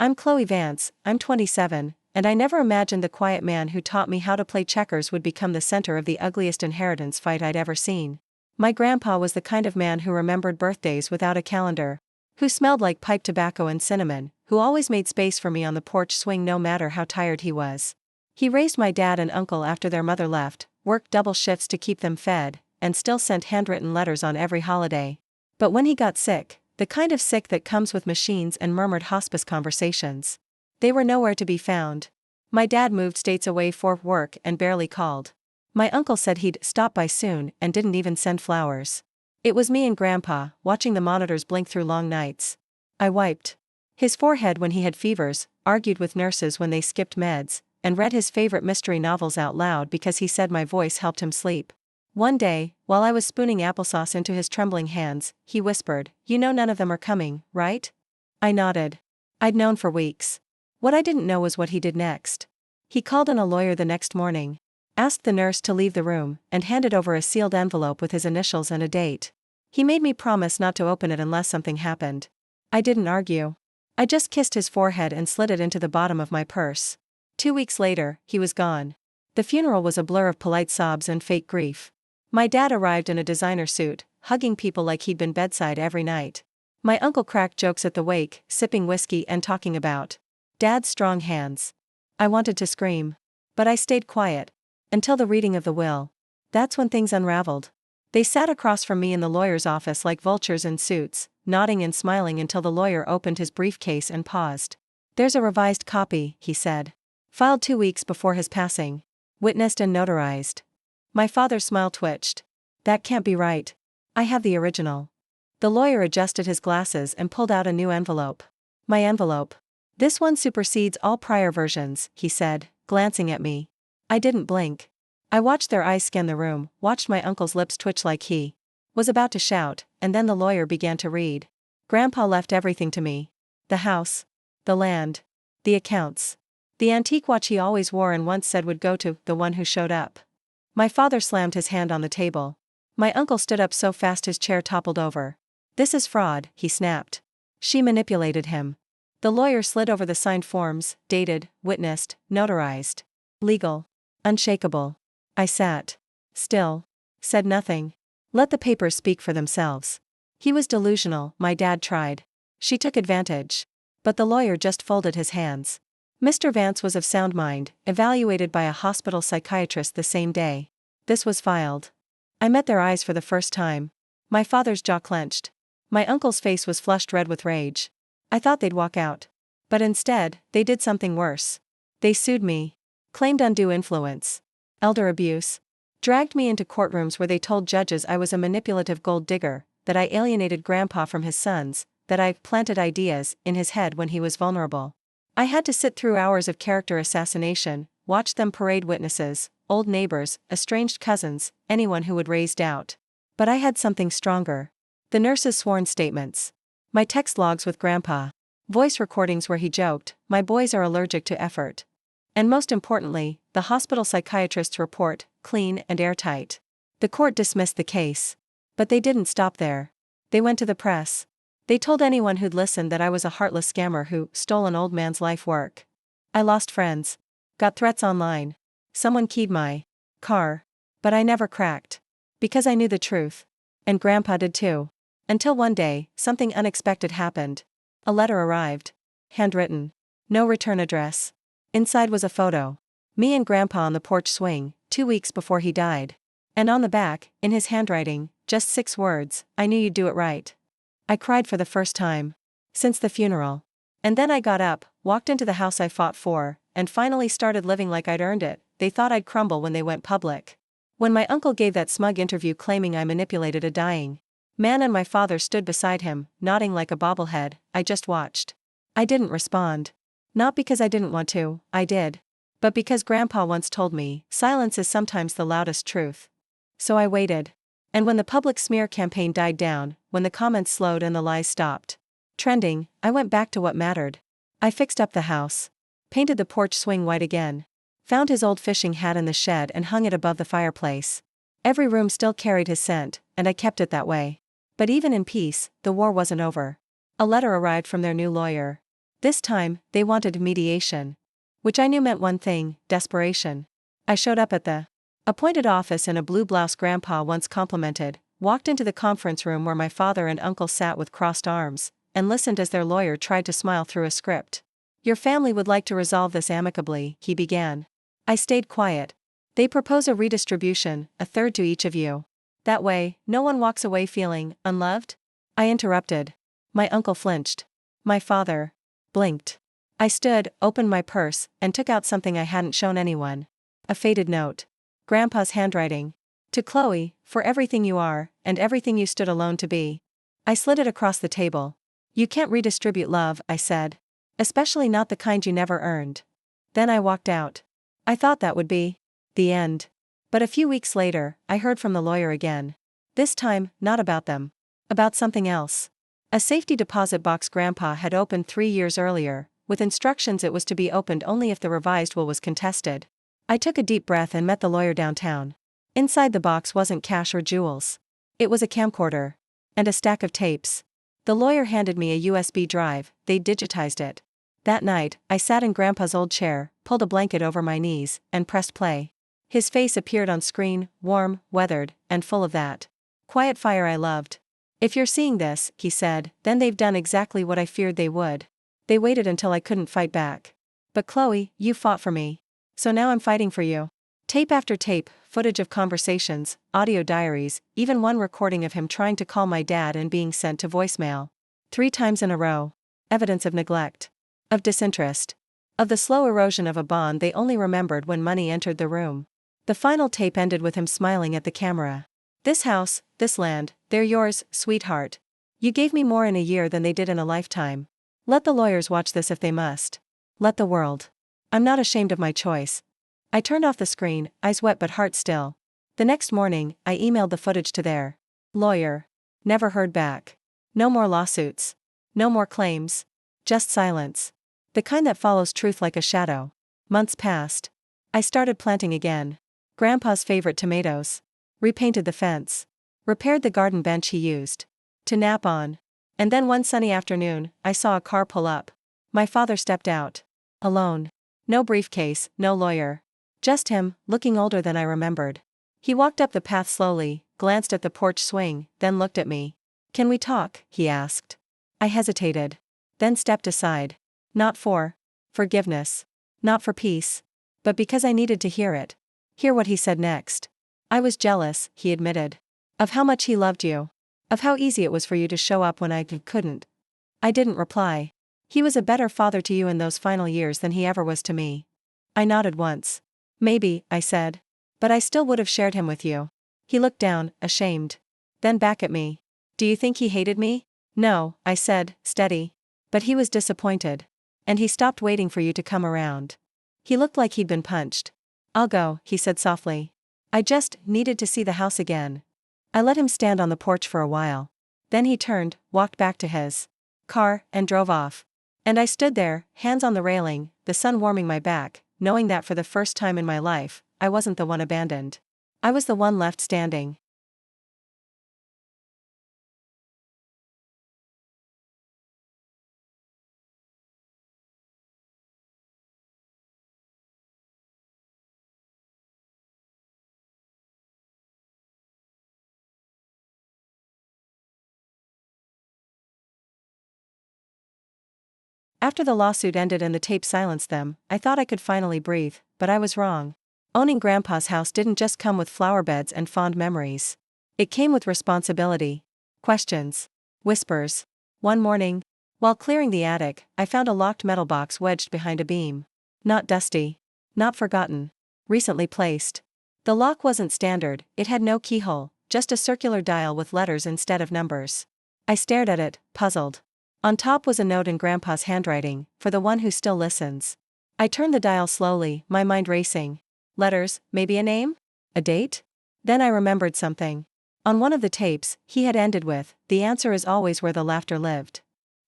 I'm Chloe Vance, I'm 27, and I never imagined the quiet man who taught me how to play checkers would become the center of the ugliest inheritance fight I'd ever seen. My grandpa was the kind of man who remembered birthdays without a calendar, who smelled like pipe tobacco and cinnamon, who always made space for me on the porch swing no matter how tired he was. He raised my dad and uncle after their mother left, worked double shifts to keep them fed, and still sent handwritten letters on every holiday. But when he got sick, the kind of sick that comes with machines and murmured hospice conversations, they were nowhere to be found. My dad moved states away for work and barely called. My uncle said he'd stop by soon and didn't even send flowers. It was me and Grandpa, watching the monitors blink through long nights. I wiped his forehead when he had fevers, argued with nurses when they skipped meds, and read his favorite mystery novels out loud because he said my voice helped him sleep. One day, while I was spooning applesauce into his trembling hands, he whispered, "You know none of them are coming, right?" I nodded. I'd known for weeks. What I didn't know was what he did next. He called in a lawyer the next morning, asked the nurse to leave the room, and handed over a sealed envelope with his initials and a date. He made me promise not to open it unless something happened. I didn't argue. I just kissed his forehead and slid it into the bottom of my purse. 2 weeks later, he was gone. The funeral was a blur of polite sobs and fake grief. My dad arrived in a designer suit, hugging people like he'd been bedside every night. My uncle cracked jokes at the wake, sipping whiskey and talking about Dad's strong hands. I wanted to scream. But I stayed quiet. Until the reading of the will. That's when things unraveled. They sat across from me in the lawyer's office like vultures in suits, nodding and smiling until the lawyer opened his briefcase and paused. "There's a revised copy," he said. "Filed 2 weeks before his passing. Witnessed and notarized." My father's smile twitched. "That can't be right. I have the original." The lawyer adjusted his glasses and pulled out a new envelope. "My envelope. This one supersedes all prior versions," he said, glancing at me. I didn't blink. I watched their eyes scan the room, watched my uncle's lips twitch like he was about to shout, and then the lawyer began to read. Grandpa left everything to me. The house. The land. The accounts. The antique watch he always wore and once said would go to the one who showed up. My father slammed his hand on the table. My uncle stood up so fast his chair toppled over. "This is fraud," he snapped. "She manipulated him." The lawyer slid over the signed forms, dated, witnessed, notarized. Legal. Unshakable. I sat still. Said nothing. Let the papers speak for themselves. He was delusional, my dad tried. She took advantage. But the lawyer just folded his hands. Mr. Vance was of sound mind, evaluated by a hospital psychiatrist the same day. This was filed. I met their eyes for the first time. My father's jaw clenched. My uncle's face was flushed red with rage. I thought they'd walk out. But instead, they did something worse. They sued me. Claimed undue influence. Elder abuse. Dragged me into courtrooms where they told judges I was a manipulative gold digger, that I alienated Grandpa from his sons, that I planted ideas in his head when he was vulnerable. I had to sit through hours of character assassination, watch them parade witnesses, old neighbors, estranged cousins, anyone who would raise doubt. But I had something stronger. The nurse's sworn statements. My text logs with Grandpa. Voice recordings where he joked, "My boys are allergic to effort." And most importantly, the hospital psychiatrist's report, clean and airtight. The court dismissed the case. But they didn't stop there. They went to the press. They told anyone who'd listen that I was a heartless scammer who stole an old man's life work. I lost friends. Got threats online. Someone keyed my car. But I never cracked. Because I knew the truth. And Grandpa did too. Until one day, something unexpected happened. A letter arrived. Handwritten. No return address. Inside was a photo. Me and Grandpa on the porch swing, 2 weeks before he died. And on the back, in his handwriting, just 6 words, "I knew you'd do it right." I cried for the first time. Since the funeral. And then I got up, walked into the house I fought for, and finally started living like I'd earned it. They thought I'd crumble when they went public. When my uncle gave that smug interview claiming I manipulated a dying man and my father stood beside him, nodding like a bobblehead, I just watched. I didn't respond. Not because I didn't want to, I did. But because Grandpa once told me, silence is sometimes the loudest truth. So I waited. And when the public smear campaign died down, when the comments slowed and the lies stopped trending, I went back to what mattered. I fixed up the house. Painted the porch swing white again. Found his old fishing hat in the shed and hung it above the fireplace. Every room still carried his scent, and I kept it that way. But even in peace, the war wasn't over. A letter arrived from their new lawyer. This time, they wanted mediation. Which I knew meant one thing: desperation. I showed up at the appointed office in a blue blouse Grandpa once complimented, walked into the conference room where my father and uncle sat with crossed arms, and listened as their lawyer tried to smile through a script. "Your family would like to resolve this amicably," he began. I stayed quiet. "They propose a redistribution, a third to each of you. That way, no one walks away feeling unloved?" I interrupted. My uncle flinched. My father blinked. I stood, opened my purse, and took out something I hadn't shown anyone. A faded note. Grandpa's handwriting. "To Chloe, for everything you are, and everything you stood alone to be." I slid it across the table. "You can't redistribute love," I said. "Especially not the kind you never earned." Then I walked out. I thought that would be the end. But a few weeks later, I heard from the lawyer again. This time, not about them. About something else. A safety deposit box Grandpa had opened 3 years earlier, with instructions it was to be opened only if the revised will was contested. I took a deep breath and met the lawyer downtown. Inside the box wasn't cash or jewels. It was a camcorder. And a stack of tapes. The lawyer handed me a USB drive. They'd digitized it. That night, I sat in Grandpa's old chair, pulled a blanket over my knees, and pressed play. His face appeared on screen, warm, weathered, and full of that quiet fire I loved. "If you're seeing this," he said, "then they've done exactly what I feared they would. They waited until I couldn't fight back. But Chloe, you fought for me. So now I'm fighting for you." Tape after tape, footage of conversations, audio diaries, even one recording of him trying to call my dad and being sent to voicemail. 3 times in a row. Evidence of neglect. Of disinterest. Of the slow erosion of a bond they only remembered when money entered the room. The final tape ended with him smiling at the camera. "This house, this land, they're yours, sweetheart. You gave me more in a year than they did in a lifetime. Let the lawyers watch this if they must. Let the world. I'm not ashamed of my choice." I turned off the screen, eyes wet but heart still. The next morning, I emailed the footage to their lawyer. Never heard back. No more lawsuits. No more claims. Just silence. The kind that follows truth like a shadow. Months passed. I started planting again. Grandpa's favorite tomatoes. Repainted the fence. Repaired the garden bench he used to nap on. And then one sunny afternoon, I saw a car pull up. My father stepped out. Alone. No briefcase, no lawyer. Just him, looking older than I remembered. He walked up the path slowly, glanced at the porch swing, then looked at me. "Can we talk?" he asked. I hesitated. Then stepped aside. Not for forgiveness. Not for peace. But because I needed to hear it. Hear what he said next. "I was jealous," he admitted. "Of how much he loved you. Of how easy it was for you to show up when I couldn't." I didn't reply. "He was a better father to you in those final years than he ever was to me." I nodded once. "Maybe," I said. "But I still would have shared him with you." He looked down, ashamed. Then back at me. "Do you think he hated me?" "No," I said, steady. "But he was disappointed. And he stopped waiting for you to come around." He looked like he'd been punched. "I'll go," he said softly. "I just needed to see the house again." I let him stand on the porch for a while. Then he turned, walked back to his car, and drove off. And I stood there, hands on the railing, the sun warming my back, knowing that for the first time in my life, I wasn't the one abandoned. I was the one left standing. After the lawsuit ended and the tape silenced them, I thought I could finally breathe, but I was wrong. Owning Grandpa's house didn't just come with flower beds and fond memories. It came with responsibility. Questions. Whispers. One morning, while clearing the attic, I found a locked metal box wedged behind a beam. Not dusty. Not forgotten. Recently placed. The lock wasn't standard, it had no keyhole, just a circular dial with letters instead of numbers. I stared at it, puzzled. On top was a note in Grandpa's handwriting, "For the one who still listens." I turned the dial slowly, my mind racing. Letters, maybe a name? A date? Then I remembered something. On one of the tapes, he had ended with, "The answer is always where the laughter lived."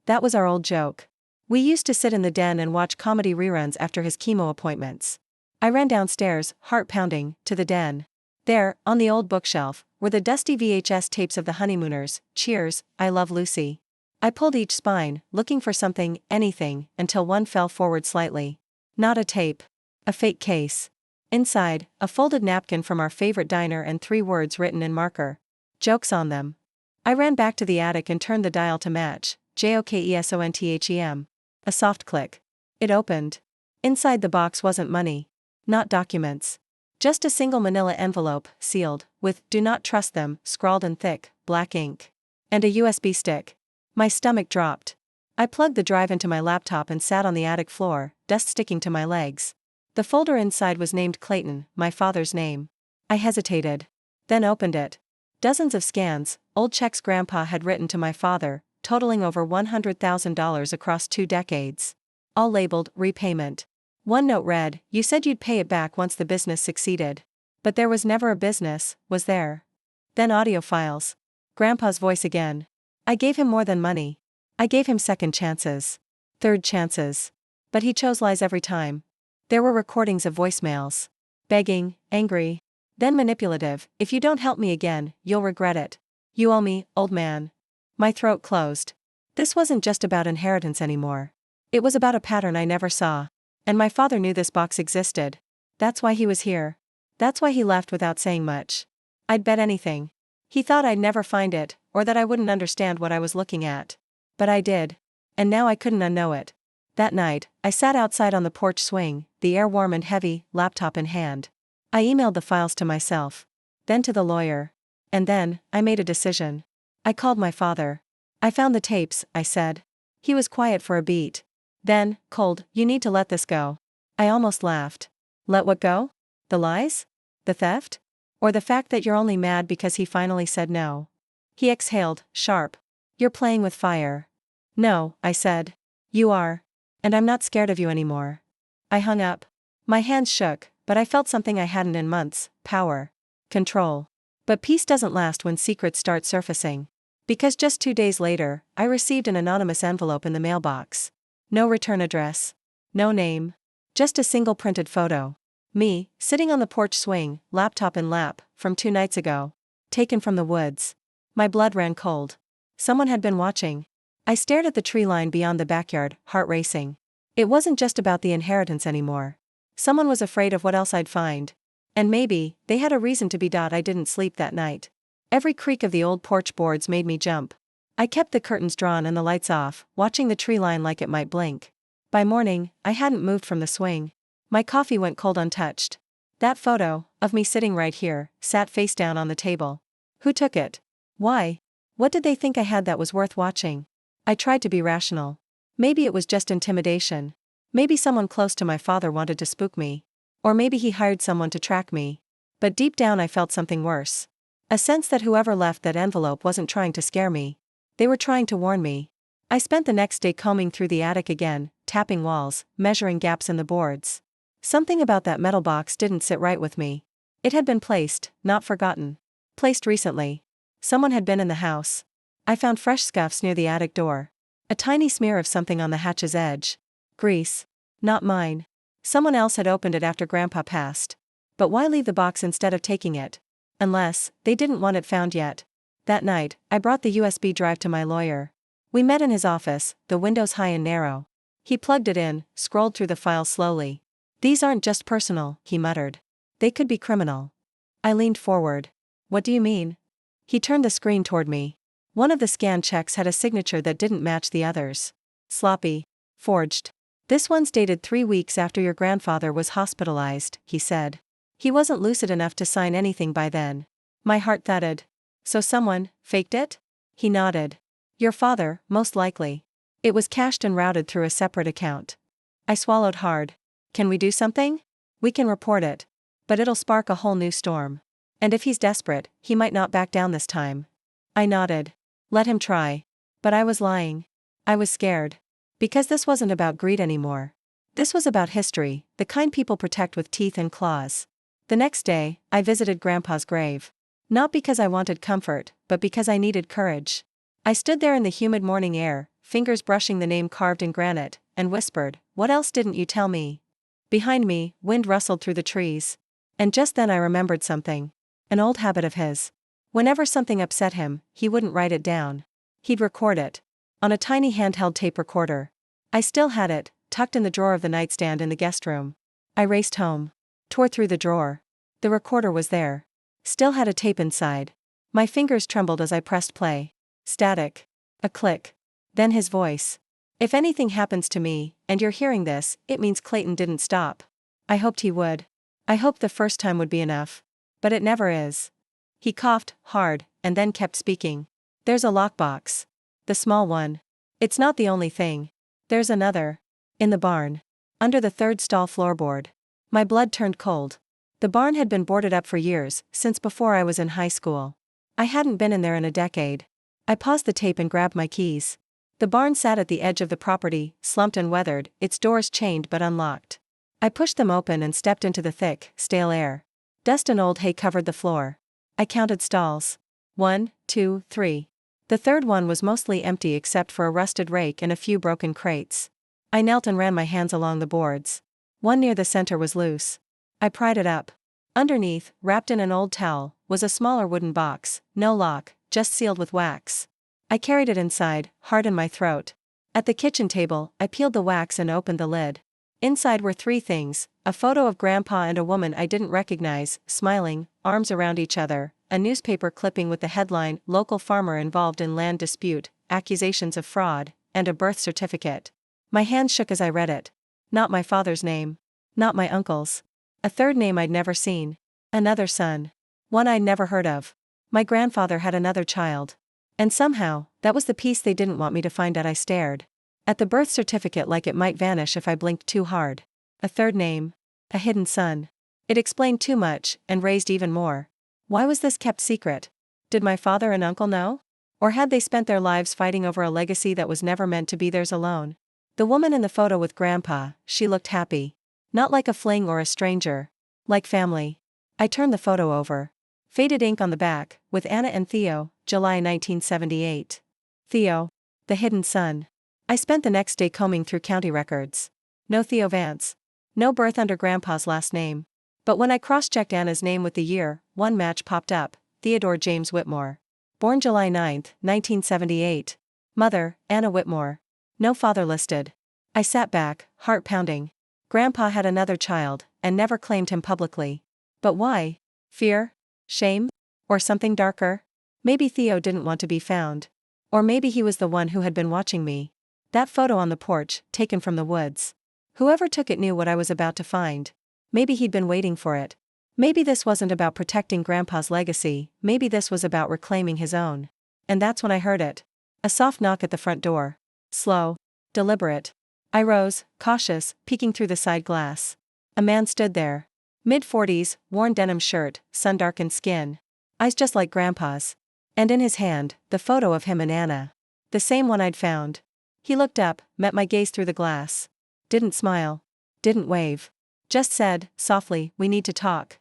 That was our old joke. We used to sit in the den and watch comedy reruns after his chemo appointments. I ran downstairs, heart pounding, to the den. There, on the old bookshelf, were the dusty VHS tapes of The Honeymooners, Cheers, I Love Lucy. I pulled each spine, looking for something, anything, until one fell forward slightly. Not a tape. A fake case. Inside, a folded napkin from our favorite diner and 3 words written in marker. Jokes on them. I ran back to the attic and turned the dial to match, JOKESONTHEM. A soft click. It opened. Inside the box wasn't money. Not documents. Just a single manila envelope, sealed, with "Do not trust them" scrawled in thick, black ink. And a USB stick. My stomach dropped. I plugged the drive into my laptop and sat on the attic floor, dust sticking to my legs. The folder inside was named Clayton, my father's name. I hesitated. Then opened it. Dozens of scans, old checks Grandpa had written to my father, totaling over $100,000 across 2 decades. All labeled, repayment. One note read, "You said you'd pay it back once the business succeeded. But there was never a business, was there?" Then audio files. Grandpa's voice again. I gave him more than money. I gave him second chances. Third chances. But he chose lies every time. There were recordings of voicemails. Begging, angry. Then manipulative, "If you don't help me again, you'll regret it. You owe me, old man." My throat closed. This wasn't just about inheritance anymore. It was about a pattern I never saw. And my father knew this box existed. That's why he was here. That's why he left without saying much. I'd bet anything. He thought I'd never find it, or that I wouldn't understand what I was looking at. But I did. And now I couldn't unknow it. That night, I sat outside on the porch swing, the air warm and heavy, laptop in hand. I emailed the files to myself. Then to the lawyer. And then, I made a decision. I called my father. "I found the tapes," I said. He was quiet for a beat. Then, cold, "You need to let this go." I almost laughed. Let what go? The lies? The theft? Or the fact that you're only mad because he finally said no? He exhaled, sharp. "You're playing with fire." "No," I said. "You are. And I'm not scared of you anymore." I hung up. My hands shook, but I felt something I hadn't in months: power. Control. But peace doesn't last when secrets start surfacing. Because just 2 days later, I received an anonymous envelope in the mailbox. No return address. No name. Just a single printed photo. Me, sitting on the porch swing, laptop in lap, from 2 nights ago. Taken from the woods. My blood ran cold. Someone had been watching. I stared at the tree line beyond the backyard, heart racing. It wasn't just about the inheritance anymore. Someone was afraid of what else I'd find. And maybe, they had a reason to be. I didn't sleep that night. Every creak of the old porch boards made me jump. I kept the curtains drawn and the lights off, watching the tree line like it might blink. By morning, I hadn't moved from the swing. My coffee went cold untouched. That photo, of me sitting right here, sat face down on the table. Who took it? Why? What did they think I had that was worth watching? I tried to be rational. Maybe it was just intimidation. Maybe someone close to my father wanted to spook me. Or maybe he hired someone to track me. But deep down I felt something worse. A sense that whoever left that envelope wasn't trying to scare me. They were trying to warn me. I spent the next day combing through the attic again, tapping walls, measuring gaps in the boards. Something about that metal box didn't sit right with me. It had been placed, not forgotten. Placed recently. Someone had been in the house. I found fresh scuffs near the attic door. A tiny smear of something on the hatch's edge. Grease. Not mine. Someone else had opened it after Grandpa passed. But why leave the box instead of taking it? Unless, they didn't want it found yet. That night, I brought the USB drive to my lawyer. We met in his office, the windows high and narrow. He plugged it in, scrolled through the files slowly. "These aren't just personal," he muttered. "They could be criminal." I leaned forward. "What do you mean?" He turned the screen toward me. One of the scanned checks had a signature that didn't match the others. Sloppy. Forged. "This one's dated 3 weeks after your grandfather was hospitalized," he said. He wasn't lucid enough to sign anything by then. My heart thudded. "So someone faked it?" He nodded. "Your father, most likely. It was cashed and routed through a separate account." I swallowed hard. "Can we do something?" "We can report it. But it'll spark a whole new storm. And if he's desperate, he might not back down this time." I nodded. Let him try. But I was lying. I was scared. Because this wasn't about greed anymore. This was about history, the kind people protect with teeth and claws. The next day, I visited Grandpa's grave. Not because I wanted comfort, but because I needed courage. I stood there in the humid morning air, fingers brushing the name carved in granite, and whispered, "What else didn't you tell me?" Behind me, wind rustled through the trees. And just then I remembered something. An old habit of his. Whenever something upset him, he wouldn't write it down. He'd record it. On a tiny handheld tape recorder. I still had it, tucked in the drawer of the nightstand in the guest room. I raced home. Tore through the drawer. The recorder was there. Still had a tape inside. My fingers trembled as I pressed play. Static. A click. Then his voice. If anything happens to me, and you're hearing this, it means Clayton didn't stop. I hoped he would. I hoped the first time would be enough. But it never is. He coughed, hard, and then kept speaking. There's a lockbox. The small one. It's not the only thing. There's another. In the barn. Under the third stall floorboard. My blood turned cold. The barn had been boarded up for years, since before I was in high school. I hadn't been in there in a decade. I paused the tape and grabbed my keys. The barn sat at the edge of the property, slumped and weathered, its doors chained but unlocked. I pushed them open and stepped into the thick, stale air. Dust and old hay covered the floor. I counted stalls. 1, 2, 3. The third one was mostly empty except for a rusted rake and a few broken crates. I knelt and ran my hands along the boards. One near the center was loose. I pried it up. Underneath, wrapped in an old towel, was a smaller wooden box, no lock, just sealed with wax. I carried it inside, hard in my throat. At the kitchen table, I peeled the wax and opened the lid. Inside were 3 things: a photo of Grandpa and a woman I didn't recognize, smiling, arms around each other, a newspaper clipping with the headline, "Local farmer involved in land dispute, accusations of fraud," and a birth certificate. My hands shook as I read it. Not my father's name. Not my uncle's. A third name I'd never seen. Another son. One I'd never heard of. My grandfather had another child. And somehow, that was the piece they didn't want me to find out. I stared at the birth certificate like it might vanish if I blinked too hard. A third name. A hidden son. It explained too much, and raised even more. Why was this kept secret? Did my father and uncle know? Or had they spent their lives fighting over a legacy that was never meant to be theirs alone? The woman in the photo with Grandpa, she looked happy. Not like a fling or a stranger. Like family. I turned the photo over. Faded ink on the back, with Anna and Theo, July 1978. Theo. The hidden son. I spent the next day combing through county records. No Theo Vance. No birth under Grandpa's last name. But when I cross-checked Anna's name with the year, one match popped up: Theodore James Whitmore. Born July 9, 1978. Mother, Anna Whitmore. No father listed. I sat back, heart pounding. Grandpa had another child, and never claimed him publicly. But why? Fear? Shame? Or something darker? Maybe Theo didn't want to be found. Or maybe he was the one who had been watching me. That photo on the porch, taken from the woods. Whoever took it knew what I was about to find. Maybe he'd been waiting for it. Maybe this wasn't about protecting Grandpa's legacy, maybe this was about reclaiming his own. And that's when I heard it. A soft knock at the front door. Slow. Deliberate. I rose, cautious, peeking through the side glass. A man stood there. Mid-40s, worn denim shirt, sun-darkened skin. Eyes just like Grandpa's. And in his hand, the photo of him and Anna. The same one I'd found. He looked up, met my gaze through the glass. Didn't smile. Didn't wave. Just said, softly, "We need to talk."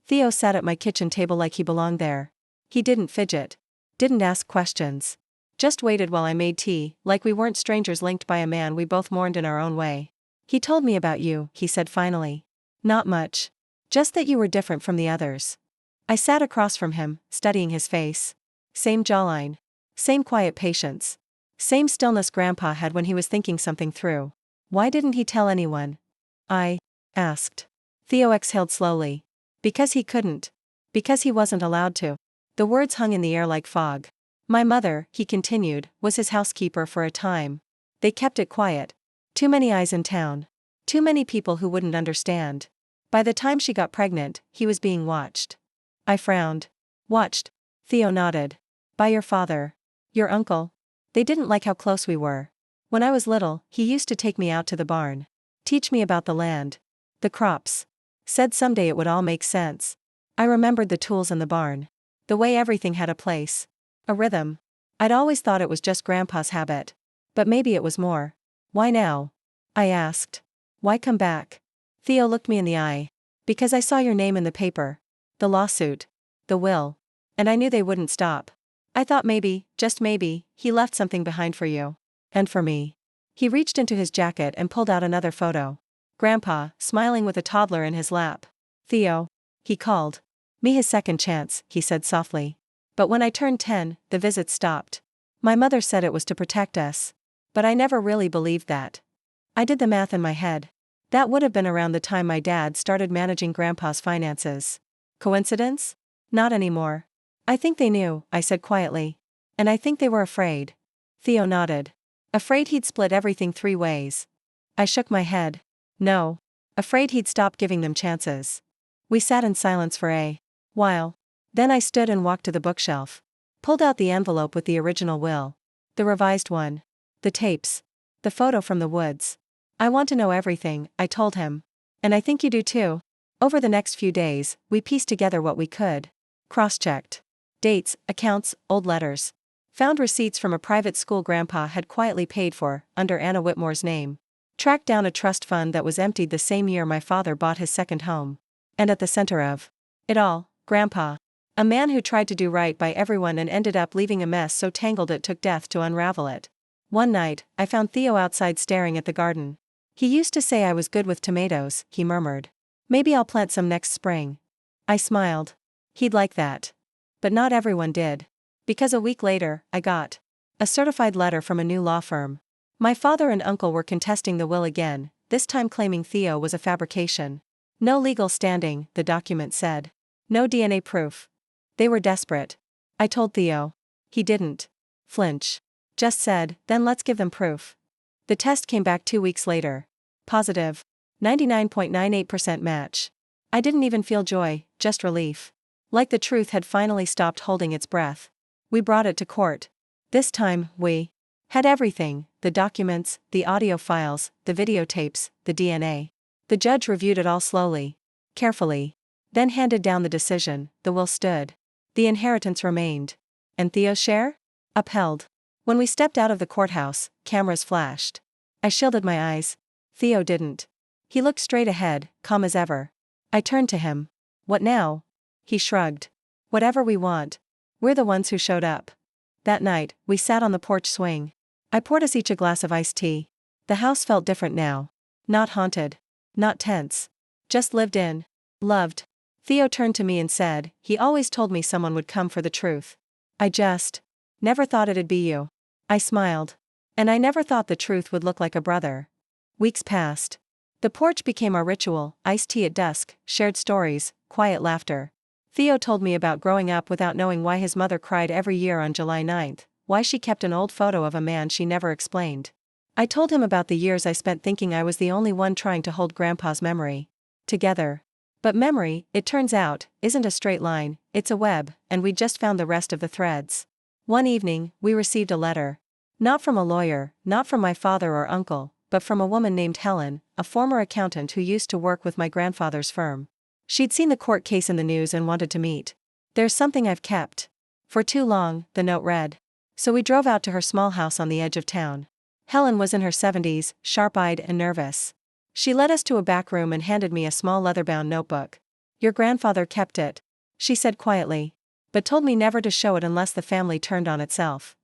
Theo sat at my kitchen table like he belonged there. He didn't fidget. Didn't ask questions. Just waited while I made tea, like we weren't strangers linked by a man we both mourned in our own way. "He told me about you," he said finally. "Not much. Just that you were different from the others." I sat across from him, studying his face. Same jawline. Same quiet patience. Same stillness Grandpa had when he was thinking something through. "Why didn't he tell anyone?" I asked. Theo exhaled slowly. "Because he couldn't. Because he wasn't allowed to." The words hung in the air like fog. "My mother," he continued, "was his housekeeper for a time. They kept it quiet. Too many eyes in town. Too many people who wouldn't understand. By the time she got pregnant, he was being watched." I frowned. "Watched?" Theo nodded. "By your father. Your uncle. They didn't like how close we were. When I was little, he used to take me out to the barn. Teach me about the land. The crops. Said someday it would all make sense." I remembered the tools in the barn. The way everything had a place. A rhythm. I'd always thought it was just Grandpa's habit. But maybe it was more. "Why now?" I asked. "Why come back?" Theo looked me in the eye. "Because I saw your name in the paper." the lawsuit, the will. And I knew they wouldn't stop. I thought maybe, just maybe, he left something behind for you. And for me. He reached into his jacket and pulled out another photo. Grandpa, smiling with a toddler in his lap. Theo. He called. Me his second chance, he said softly. But when I turned 10, the visits stopped. My mother said it was to protect us. But I never really believed that. I did the math in my head. That would have been around the time my dad started managing Grandpa's finances. Coincidence? Not anymore. I think they knew, I said quietly. And I think they were afraid. Theo nodded. Afraid he'd split everything 3 ways. I shook my head. No. Afraid he'd stop giving them chances. We sat in silence for a while. Then I stood and walked to the bookshelf. Pulled out the envelope with the original will. The revised one. The tapes. The photo from the woods. I want to know everything, I told him. And I think you do too. Over the next few days, we pieced together what we could. Cross-checked. Dates, accounts, old letters. Found receipts from a private school Grandpa had quietly paid for, under Anna Whitmore's name. Tracked down a trust fund that was emptied the same year my father bought his second home. And at the center of it all, Grandpa. A man who tried to do right by everyone and ended up leaving a mess so tangled it took death to unravel it. One night, I found Theo outside staring at the garden. He used to say I was good with tomatoes, he murmured. Maybe I'll plant some next spring. I smiled. He'd like that. But not everyone did. Because a week later, I got a certified letter from a new law firm. My father and uncle were contesting the will again, this time claiming Theo was a fabrication. No legal standing, the document said. No DNA proof. They were desperate. I told Theo. He didn't flinch. Just said, then let's give them proof. The test came back 2 weeks later. Positive. 99.98% match. I didn't even feel joy, just relief. Like the truth had finally stopped holding its breath. We brought it to court. This time, we had everything, the documents, the audio files, the videotapes, the DNA. The judge reviewed it all slowly, carefully. Then handed down the decision, the will stood. The inheritance remained. And Theo's share? Upheld. When we stepped out of the courthouse, cameras flashed. I shielded my eyes. Theo didn't. He looked straight ahead, calm as ever. I turned to him. What now? He shrugged. Whatever we want. We're the ones who showed up. That night, we sat on the porch swing. I poured us each a glass of iced tea. The house felt different now. Not haunted. Not tense. Just lived in. Loved. Theo turned to me and said, he always told me someone would come for the truth. I just never thought it'd be you. I smiled. And I never thought the truth would look like a brother. Weeks passed. The porch became our ritual, iced tea at dusk, shared stories, quiet laughter. Theo told me about growing up without knowing why his mother cried every year on July 9th, why she kept an old photo of a man she never explained. I told him about the years I spent thinking I was the only one trying to hold Grandpa's memory together. But memory, it turns out, isn't a straight line, it's a web, and we'd just found the rest of the threads. One evening, we received a letter. Not from a lawyer, not from my father or uncle, but from a woman named Helen, a former accountant who used to work with my grandfather's firm. She'd seen the court case in the news and wanted to meet. There's something I've kept. For too long, the note read. So we drove out to her small house on the edge of town. Helen was in her 70s, sharp-eyed and nervous. She led us to a back room and handed me a small leather-bound notebook. Your grandfather kept it, she said quietly, but told me never to show it unless the family turned on itself.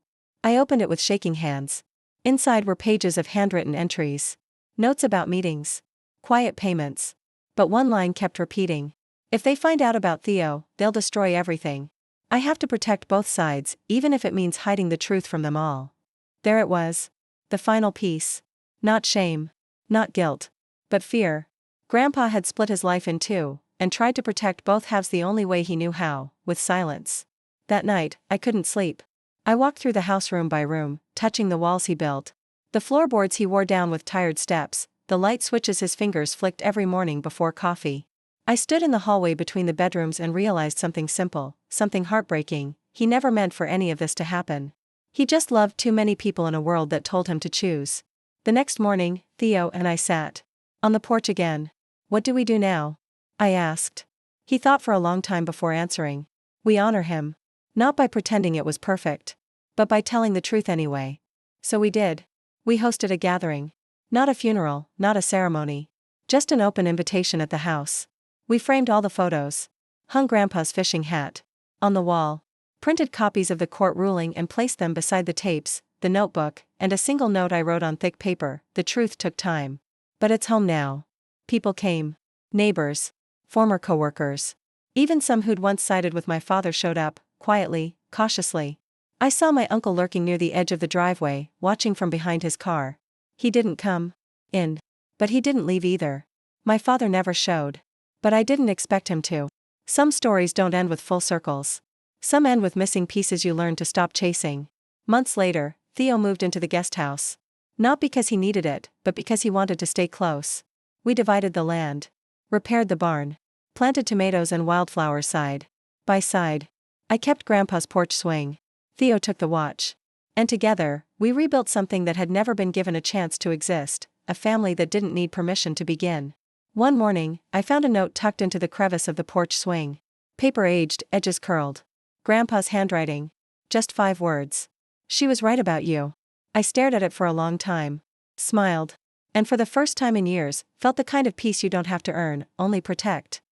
I opened it with shaking hands. Inside were pages of handwritten entries. Notes about meetings. Quiet payments. But one line kept repeating. If they find out about Theo, they'll destroy everything. I have to protect both sides, even if it means hiding the truth from them all. There it was. The final piece. Not shame. Not guilt. But fear. Grandpa had split his life in two, and tried to protect both halves the only way he knew how, with silence. That night, I couldn't sleep. I walked through the house room by room, touching the walls he built. The floorboards he wore down with tired steps, the light switches his fingers flicked every morning before coffee. I stood in the hallway between the bedrooms and realized something simple, something heartbreaking. He never meant for any of this to happen. He just loved too many people in a world that told him to choose. The next morning, Theo and I sat on the porch again. What do we do now? I asked. He thought for a long time before answering. We honor him. Not by pretending it was perfect, but by telling the truth anyway. So we did. We hosted a gathering. Not a funeral, not a ceremony. Just an open invitation at the house. We framed all the photos. hung Grandpa's fishing hat. On the wall, printed copies of the court ruling and placed them beside the tapes, the notebook, and a single note I wrote on thick paper. The truth took time. But it's home now. People came. Neighbors. Former coworkers. Even some who'd once sided with my father showed up, quietly, cautiously. I saw my uncle lurking near the edge of the driveway, watching from behind his car. He didn't come in. But he didn't leave either. My father never showed. But I didn't expect him to. Some stories don't end with full circles. Some end with missing pieces you learn to stop chasing. Months later, Theo moved into the guest house. Not because he needed it, but because he wanted to stay close. We divided the land. Repaired the barn. Planted tomatoes and wildflowers side by side. I kept Grandpa's porch swing. Theo took the watch. And together, we rebuilt something that had never been given a chance to exist, a family that didn't need permission to begin. One morning, I found a note tucked into the crevice of the porch swing. Paper aged, edges curled. Grandpa's handwriting. Just 5 words. She was right about you. I stared at it for a long time. Smiled. And for the first time in years, felt the kind of peace you don't have to earn, only protect.